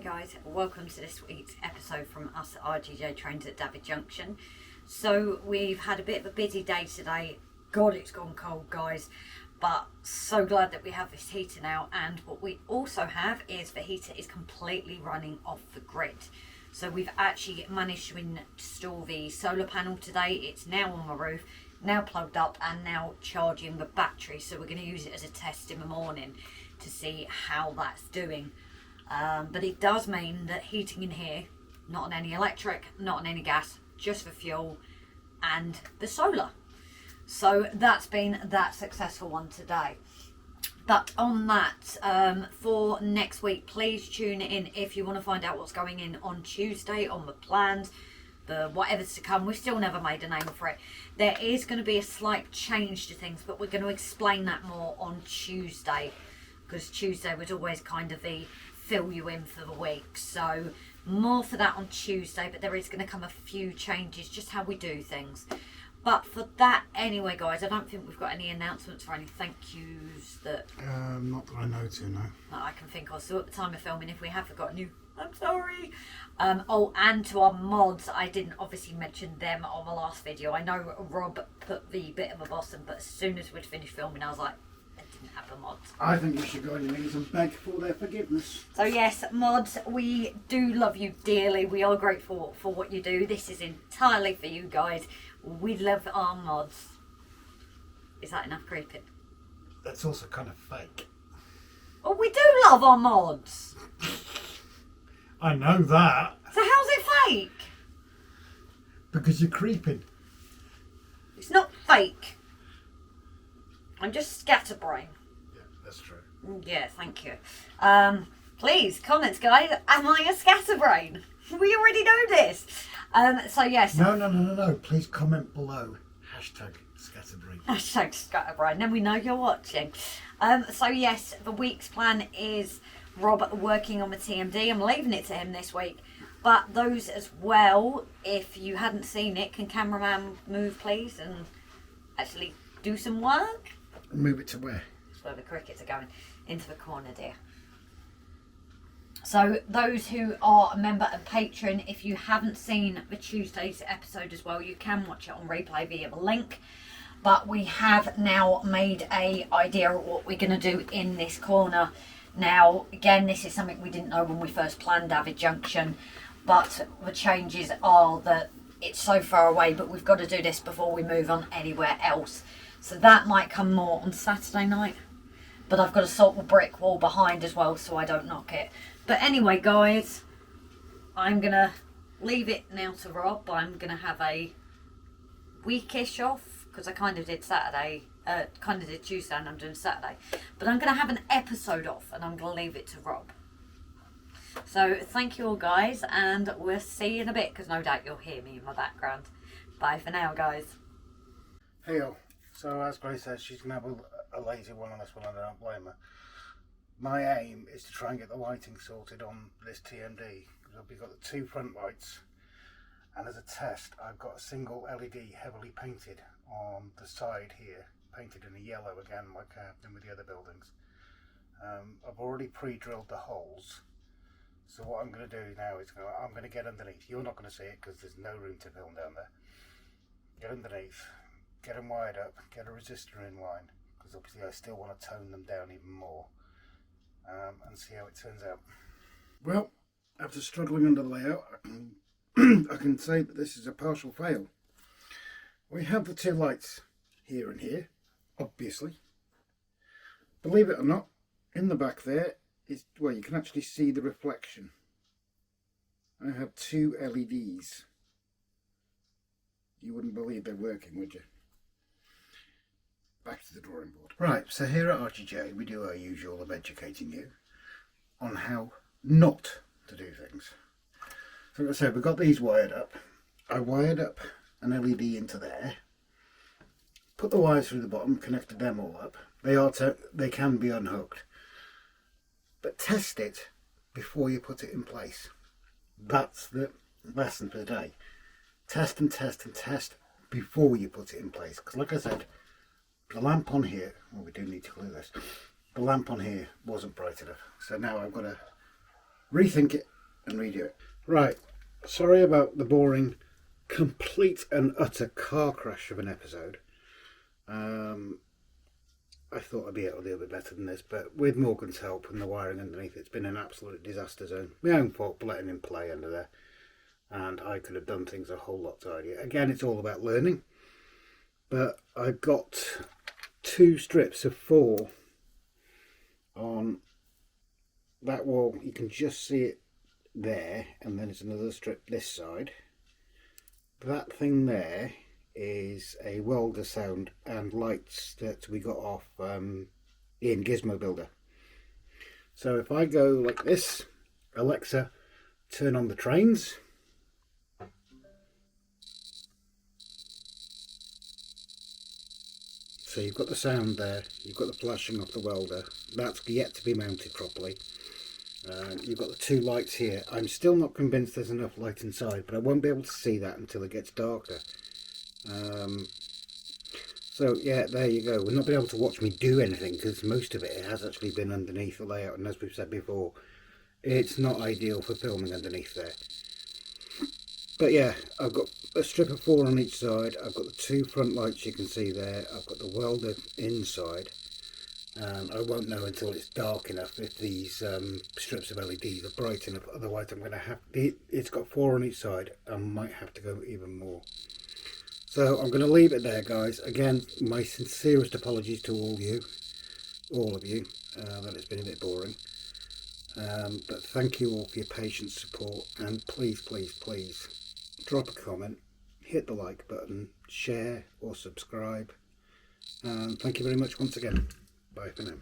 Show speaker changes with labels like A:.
A: guys, welcome to this week's episode from us at RGJ Trains at David Junction. So we've had a bit of a busy day today. God, it's gone cold, guys, but so glad that we have this heater now. And what we also have is the heater is completely running off the grid. So we've actually managed to install the solar panel today. It's now on the roof, now plugged up and now charging the battery. So we're going to use it as a test in the morning to see how that's doing. But it does mean that heating in here, not on any electric, not on any gas, just for fuel and the solar. So that's been that successful one today. But on that, for next week, please tune in if you want to find out what's going in on Tuesday, on the plans, the whatever's to come. We've still never made a name for it. There is going to be a slight change to things, but we're going to explain that more on Tuesday, because Tuesday was always kind of the fill you in for the week. So more for that on Tuesday, but there is going to come a few changes, just how we do things. But for that anyway, guys, I don't think we've got any announcements or any thank yous that
B: not that I know to, no.
A: that I can think of. So at the time of filming, if we have forgotten you, I'm sorry. Oh, and to our mods, I didn't obviously mention them on the last video. I know Rob put the bit of a bottom, but as soon as we'd finished filming, I was like, didn't have the mods.
B: I think you should go on your knees and beg for their forgiveness.
A: So yes, mods, we do love you dearly. We are grateful for what you do. This is entirely for you guys. We love our mods. Is that enough creeping?
B: That's also kind of fake.
A: Oh, we do love our mods.
B: I know that.
A: So how's it fake?
B: Because you're creeping.
A: It's not fake. I'm just scatterbrain.
B: Yeah, that's true.
A: Yeah, thank you. Please, comments, guys. Am I a scatterbrain? We already know this. So yes.
B: No. Please comment below. #scatterbrain.
A: #scatterbrain. Then we know you're watching. So yes, the week's plan is Rob working on the TMD. I'm leaving it to him this week. But those as well, if you hadn't seen it, can cameraman move please and actually do some work?
B: Move it to where?
A: That's where the crickets are going. Into the corner, dear. So those who are a member and patron, if you haven't seen the Tuesday's episode as well, you can watch it on replay via the link. But we have now made a idea of what we're going to do in this corner. Now, again, this is something we didn't know when we first planned David Junction, but the changes are that it's so far away, but we've got to do this before we move on anywhere else. So that might come more on Saturday night. But I've got to sort the brick wall behind as well so I don't knock it. But anyway, guys, I'm going to leave it now to Rob. I'm going to have a weekish off because I kind of did Tuesday and I'm doing Saturday. But I'm going to have an episode off and I'm going to leave it to Rob. So thank you all, guys, and we'll see you in a bit because no doubt you'll hear me in my background. Bye for now, guys.
B: Hey, all. So as Grace says, she's going to have a lazy one on this one, and I don't blame her. My aim is to try and get the lighting sorted on this TMD. We've got the two front lights, and as a test I've got a single LED heavily painted on the side here, painted in a yellow again like I've done with the other buildings. I've already pre-drilled the holes, so what I'm going to do now is I'm going to get underneath. You're not going to see it because there's no room to film down there. Get underneath, get them wired up, get a resistor in line, because obviously I still want to tone them down even more, and see how it turns out. Well, after struggling under the layout, I can say that this is a partial fail. We have the two lights here and here, obviously. Believe it or not, in the back there is, well, you can actually see the reflection. I have two LEDs. You wouldn't believe they're working, would you? Back to the drawing board. Right, so here at RGJ we do our usual of educating you on how not to do things. So like I said, we've got these wired up. I wired up an LED into there, put the wires through the bottom, connected them all up. They can be unhooked, but test it before you put it in place. That's the lesson for the day. Test and test and test before you put it in place, because like I said, the lamp on here, well, we do need to glue this, the lamp on here wasn't bright enough, so now I've got to rethink it and redo it. Right, sorry about the boring, complete and utter car crash of an episode. I thought I'd be able to do a bit better than this, but with Morgan's help and the wiring underneath, it's been an absolute disaster zone. My own fault for letting him play under there, and I could have done things a whole lot tidier. Again, it's all about learning, but I've got 2 strips of 4 on that wall. You can just see it there, and then there's another strip this side. That thing there is a welder sound and lights that we got off in Gizmo Builder. So if I go like this, Alexa, turn on the trains. So you've got the sound there, you've got the flashing off the welder, that's yet to be mounted properly. You've got the 2 lights here. I'm still not convinced there's enough light inside, but I won't be able to see that until it gets darker. So yeah, there you go. We'll not be able to watch me do anything because most of it has actually been underneath the layout, and as we've said before, it's not ideal for filming underneath there. But yeah, I've got a strip of 4 on each side. I've got the 2 front lights you can see there. I've got the welder inside. I won't know until it's dark enough if these strips of LEDs are bright enough. Otherwise, I'm going to have. It's got 4 on each side. I might have to go even more. So I'm going to leave it there, guys. Again, my sincerest apologies to all of you, that it's been a bit boring. But thank you all for your patient support, and please, please, please drop a comment, hit the like button, share or subscribe. Thank you very much once again. Bye for now.